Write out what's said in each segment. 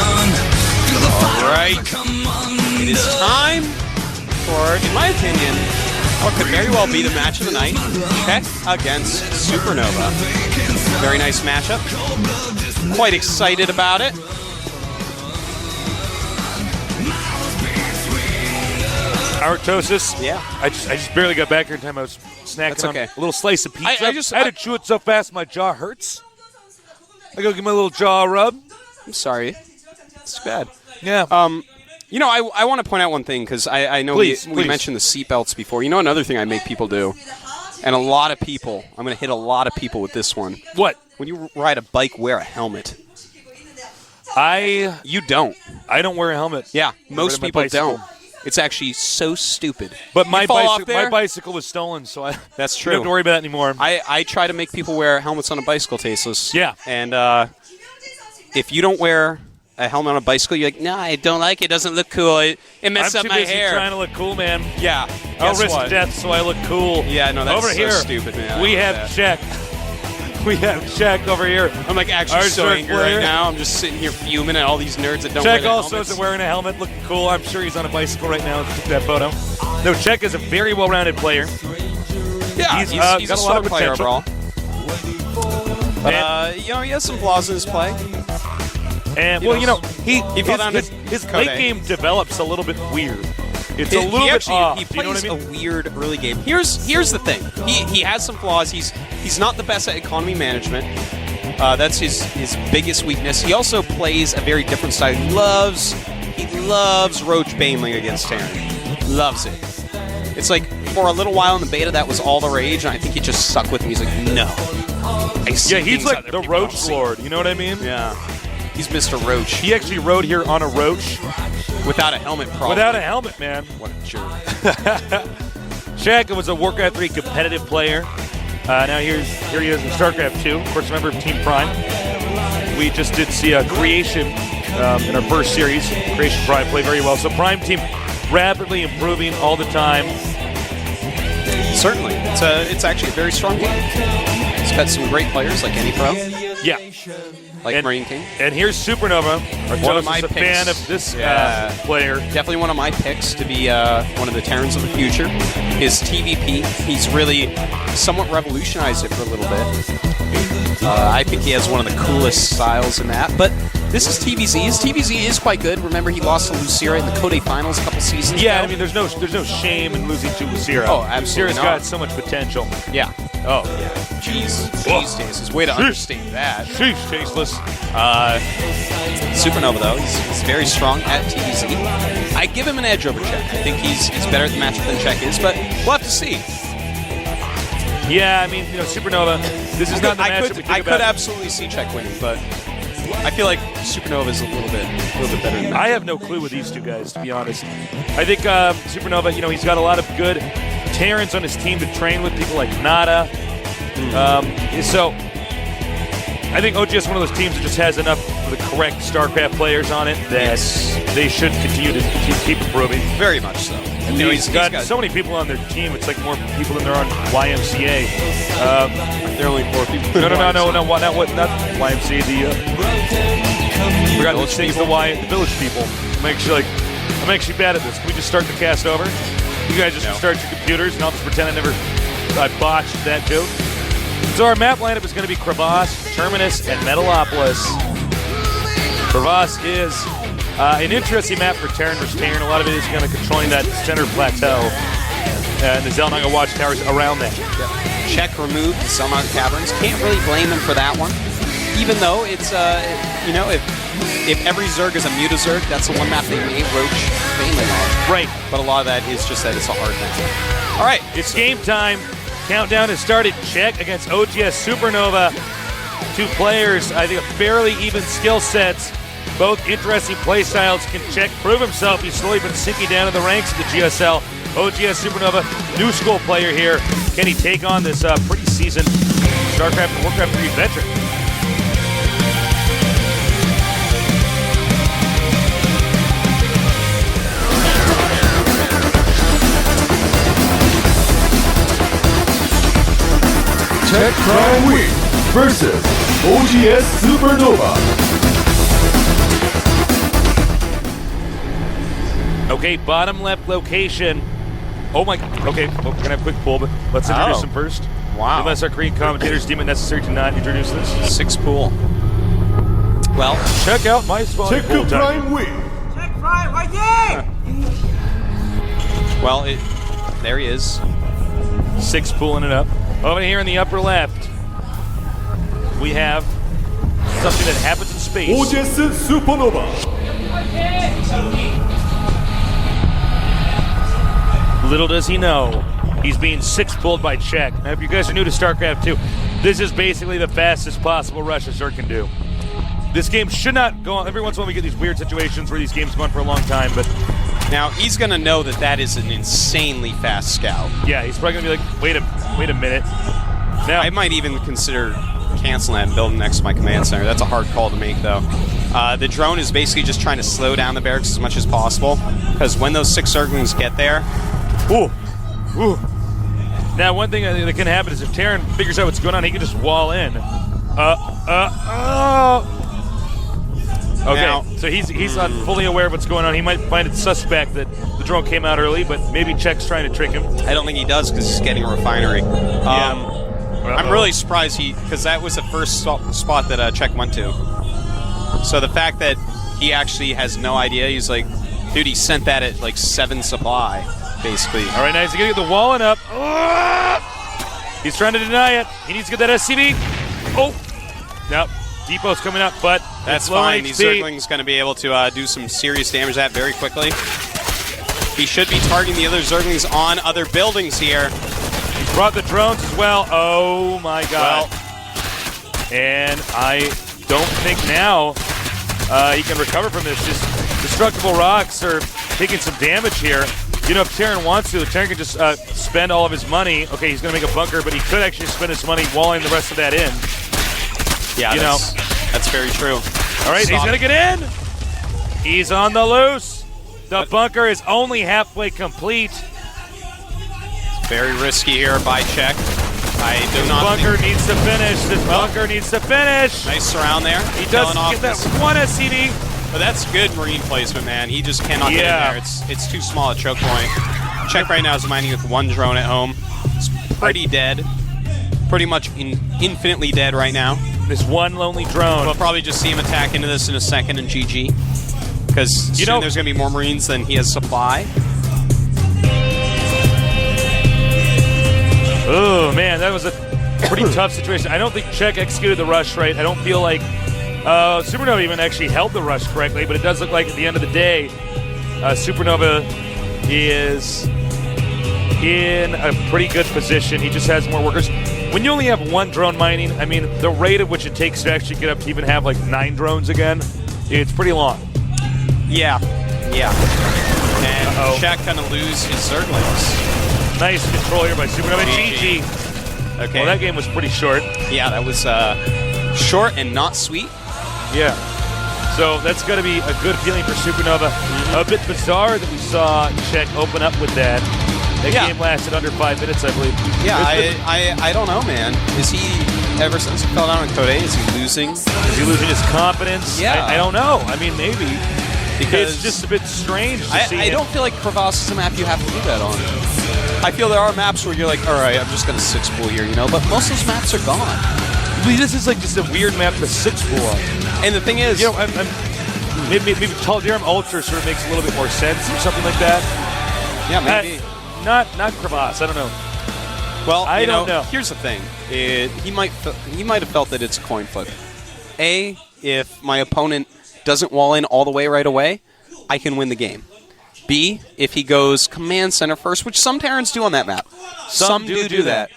All right. It is time for, in my opinion, what could very well be the match of the night. Check against Supernova. Very nice matchup. Quite excited about it. Artosis. Yeah. I just barely got back here in time. I was snacking on a little slice of pizza. I had to chew it so fast my jaw hurts. I go give my little jaw a rub. I'm sorry. It's bad. Yeah. You know, I want to point out one thing because I know we mentioned the seatbelts before. You know another thing I make people do? And a lot of people, I'm going to hit a lot of people with this one. What? When you ride a bike, wear a helmet. You don't. I don't wear a helmet. Yeah, most people don't. It's actually so stupid. But my bicycle was stolen, so that's true. You don't have to worry about it anymore. I try to make people wear helmets on a bicycle, Tasteless. Yeah. And if you don't wear a helmet on a bicycle, you're like, no, I don't like it. It doesn't look cool. It messes up my hair. I'm trying to look cool, man. Yeah. I'll risk death so I look cool. Yeah, no, that's over so here, stupid, man. We have Check. We have Check over here. I'm like actually so angry right now. I'm just sitting here fuming at all these nerds that don't wear Check also helmets. isn't wearing a helmet, looking cool. I'm sure he's on a bicycle right now. Took that photo. No, Check is a very well-rounded player. Yeah, he's got a a lot of player potential. overall. But you know, he has some flaws in his play. And his late game develops a little bit weird. It's a little bit off. He Do you know plays what I mean? a weird early game. Here's the thing. He has some flaws. He's not the best at economy management. That's his biggest weakness. He also plays a very different style. He loves Roach Baneling against Terran. Loves it. It's like for a little while in the beta that was all the rage, and I think he just stuck with me. He's like, no. He's like the Roach Lord. You know what I mean? Yeah. He's Mr. Roach. He actually rode here on a Roach. Without a helmet, probably. Without a helmet, man. What a jerk. Shaq was a Warcraft 3 competitive player. Now here he is in StarCraft 2. Of course, remember Team Prime. We just did see a Creation in our first series. Creation Prime played very well. So Prime Team rapidly improving all the time. Certainly. It's actually a very strong game. It's got some great players like any pro. Yeah. Like Marine King. And here's Supernova. One of my picks. Fan of this player. Definitely one of my picks to be one of the Terrans of the future is TVP. He's really somewhat revolutionized it for a little bit. I think he has one of the coolest styles in that. But this is TVZ. His TVZ is quite good. Remember, he lost to Lucira in the Code Finals a couple seasons ago. I mean, there's no shame in losing to Lucira. Oh, absolutely Lucira's got so much potential. Yeah. Oh. Yeah. Jeez, Tasteless. Way to understate that. Sheesh, Tasteless. Supernova, though, he's very strong at TVZ. I give him an edge over Check. I think he's better at the matchup than Check is, but we'll have to see. Yeah, I mean, Supernova, this is not the matchup we think about. I could absolutely see Check winning, but I feel like Supernova is a little bit better than that. I have no clue with these two guys, to be honest. I think Supernova, he's got a lot of good Terrans on his team to train with, people like Nada. So I think OGS is one of those teams that just has enough of the correct StarCraft players on it that they should continue to keep improving. Very much so. And he's got so many people on their team. It's like more people than there are on YMCA. There are only 4 people. No, not YMCA. Forgot those things. The Village people. I'm actually bad at this. Can we just start the cast over? You guys just start your computers, and I'll just pretend I botched that joke. So our map lineup is going to be Crevasse, Terminus, and Metalopolis. Crevasse is an interesting map for Terran versus Terran. A lot of it is going to controlling that center plateau and the Zelnaga watchtowers around that. Yeah. Check removed the Zelnaga Caverns. Can't really blame them for that one. Even though it's, if every Zerg is a Muta-Zerg, that's the one map they made Roach Baneling on. Right. But a lot of that is just that it's a hard map. All right. It's game time. Countdown has started. Check against oGsSuperNova. Two players, I think, fairly even skill sets. Both interesting play styles. Can Check prove himself? He's slowly been sinking down in the ranks of the GSL. oGsSuperNova, new school player here. Can he take on this pretty seasoned StarCraft and Warcraft 3 veteran? CheckPrime.WE versus oGsSuperNova. Okay, bottom left location. Oh my. Okay, well, we're gonna have a quick pull, but let's introduce him first. Wow. Unless our Korean commentators deem it necessary to not introduce this. 6 pool. Well, check out my spot. CheckPrime.WE. CheckPrime, right there! well, there he is. 6 pulling it up. Over here in the upper left, we have something that happens in space. oGsSuperNova. Little does he know, he's being 6-pulled by Check. Now, if you guys are new to StarCraft 2, this is basically the fastest possible rush a Zerg can do. This game should not go on. Every once in a while we get these weird situations where these games go on for a long time, but now he's going to know that that is an insanely fast scout. yeah, he's probably going to be like, wait a minute. Now, I might even consider canceling that and building next to my command center. That's a hard call to make, though. The drone is basically just trying to slow down the barracks as much as possible, because when those 6 Zerglings get there... Ooh. Now, one thing that can happen is if Terran figures out what's going on, he can just wall in. Okay, now, so he's not fully aware of what's going on. He might find it suspect that the drone came out early, but maybe Check's trying to trick him. I don't think he does because he's getting a refinery. I'm really surprised because that was the first spot that Check went to. So the fact that he actually has no idea, he's like, dude, he sent that at like 7 supply, basically. All right, now he's going to get the walling up. He's trying to deny it. He needs to get that SCV. Oh, no, Depot's coming up, but that's fine. These Zerglings going to be able to do some serious damage to that very quickly. He should be targeting the other Zerglings on other buildings here. He's brought the drones as well. Oh my God. And I don't think now he can recover from this. Just destructible rocks are taking some damage here. You know, if Terran wants to, Terran can just spend all of his money. Okay, he's going to make a bunker, but he could actually spend his money walling the rest of that in. Yeah, that's very true. All right, he's going to get in. He's on the loose. The bunker is only halfway complete. It's very risky here by Check. I do not bunker needs to finish. This bunker needs to finish. Nice surround there. He does get that one SCV. But that's good marine placement, man. He just cannot get in there. It's too small a choke point. Check right now is mining with 1 drone at home. It's pretty dead. Pretty much infinitely dead right now. This one lonely drone. We'll probably just see him attack into this in a second and GG. Because soon there's going to be more marines than he has supply. Oh, man, that was a pretty tough situation. I don't think Check executed the rush right. I don't feel like SuperNova even actually held the rush correctly, but it does look like at the end of the day, SuperNova is in a pretty good position. He just has more workers. When you only have 1 drone mining, I mean, the rate at which it takes to actually get up to even have like 9 drones again, it's pretty long. Yeah. And Check gonna lose his Zerglings. Nice control here by SuperNova. GG. Okay. Well, that game was pretty short. Yeah, that was short and not sweet. Yeah. So that's going to be a good feeling for SuperNova. A bit bizarre that we saw Check open up with that. That game lasted under 5 minutes, I believe. Yeah, I don't know, man. Is he, ever since he fell down in Code A, is he losing? Is he losing his confidence? Yeah. I don't know. I mean, maybe. Because it's just a bit strange to see I don't feel like Crevasse is a map you have to do that on. I feel there are maps where you're like, all right, I'm just going to 6-pool here, you know? But most of those maps are gone. This is like just a weird map to 6-pool on. And the thing is, you know, maybe Tal'Darim Ultra sort of makes a little bit more sense or something like that. Yeah, maybe. Not Crevasse. I don't know. Well, I don't know. Here's the thing: he might have felt that it's a coin flip. A, if my opponent doesn't wall in all the way right away, I can win the game. B, if he goes command center first, which some Terrans do on that map. Some do that.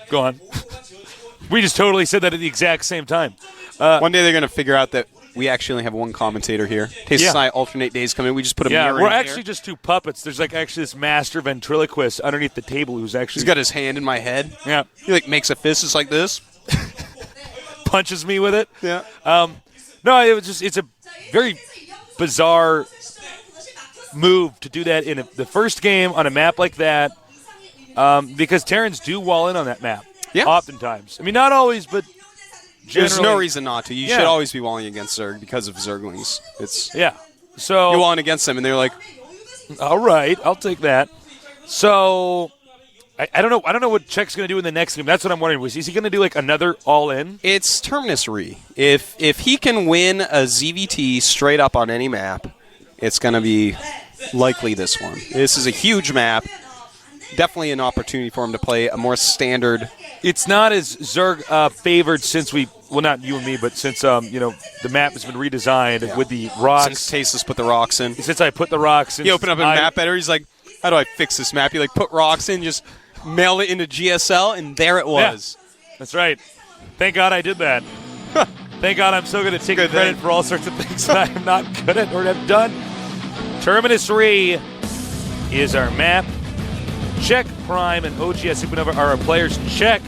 Go on. We just totally said that at the exact same time. One day they're going to figure out that we actually only have 1 commentator here. Tastes like alternate days come in. We just put a mirror in we're actually just 2 puppets. There's like actually this master ventriloquist underneath the table who's actually... He's got his hand in my head. Yeah. He like makes a fist just like this. Punches me with it. Yeah. No, it's a very bizarre move to do that in the first game on a map like that because Terrans do wall in on that map. Yeah. Oftentimes. I mean, not always, but generally. There's no reason not to. You should always be walling against Zerg because of Zerglings. Yeah. So You won against them, and they're like, all right, I'll take that. So I don't know. I don't know what Check's going to do in the next game. That's what I'm wondering. Is he going to do like another all-in? it's Terminus Re. If he can win a ZVT straight up on any map, it's going to be likely this one. This is a huge map. Definitely an opportunity for him to play a more standard. It's not as Zerg favored since not you and me, but since the map has been redesigned with the rocks. Since Tasteless put the rocks in. Since I put the rocks in. He opened up a map editor. He's like, how do I fix this map? He put rocks in, just mailed it into GSL, and there it was. Yeah, that's right. Thank God I did that. Thank God I'm so good at taking credit for all sorts of things that I am not good at or have done. Terminus Re is our map. Check Prime and oGsSuperNova are our players. Check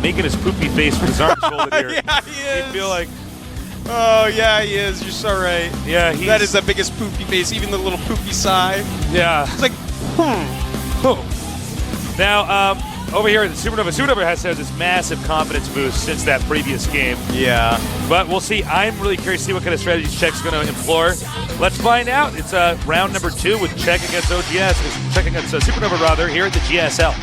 making his poopy face with his arms folded here. Yeah, he is. You feel like, Oh, yeah, he is. You're so right. yeah, That is the biggest poopy face, even the little poopy sigh. yeah. It's like, Now, over here at Supernova has had this massive confidence boost since that previous game. yeah. But we'll see. I'm really curious to see what kind of strategies Check's going to employ. Let's find out. It's round number 2 with Check against OGS. Check against Supernova, rather, here at the GSL.